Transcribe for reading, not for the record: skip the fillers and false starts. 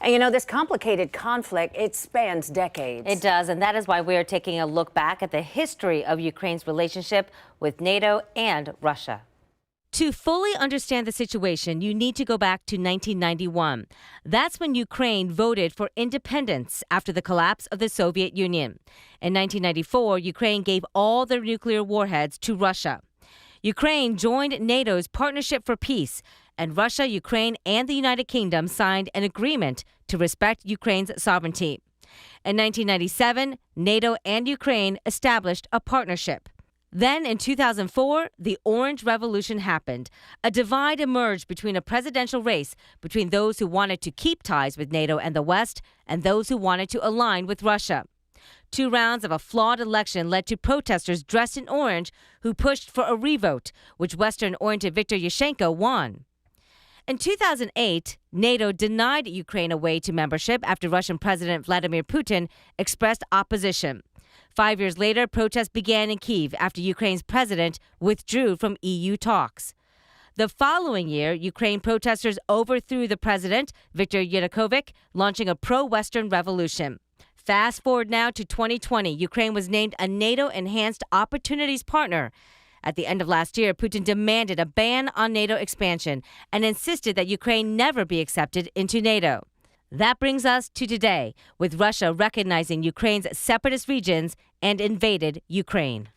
And you know, this complicated conflict, it spans decades. It does, and that is why we are taking a look back at the history of Ukraine's relationship with NATO and Russia. To fully understand the situation, you need to go back to 1991. That's when Ukraine voted for independence after the collapse of the Soviet Union. In 1994, Ukraine gave all their nuclear warheads to Russia. Ukraine joined NATO's Partnership for Peace, and Russia, Ukraine, and the United Kingdom signed an agreement to respect Ukraine's sovereignty. In 1997, NATO and Ukraine established a partnership. Then, in 2004, the Orange Revolution happened. A divide emerged between a presidential race between those who wanted to keep ties with NATO and the West and those who wanted to align with Russia. 2 rounds of a flawed election led to protesters dressed in orange who pushed for a revote, which Western-oriented Viktor Yushchenko won. In 2008, NATO denied Ukraine a way to membership after Russian President Vladimir Putin expressed opposition. 5 years later, protests began in Kyiv after Ukraine's president withdrew from EU talks. The following year, Ukraine protesters overthrew the president, Viktor Yanukovych, launching a pro-Western revolution. Fast forward now to 2020, Ukraine was named a NATO Enhanced Opportunities Partner. At the end of last year, Putin demanded a ban on NATO expansion and insisted that Ukraine never be accepted into NATO. That brings us to today, with Russia recognizing Ukraine's separatist regions and invaded Ukraine.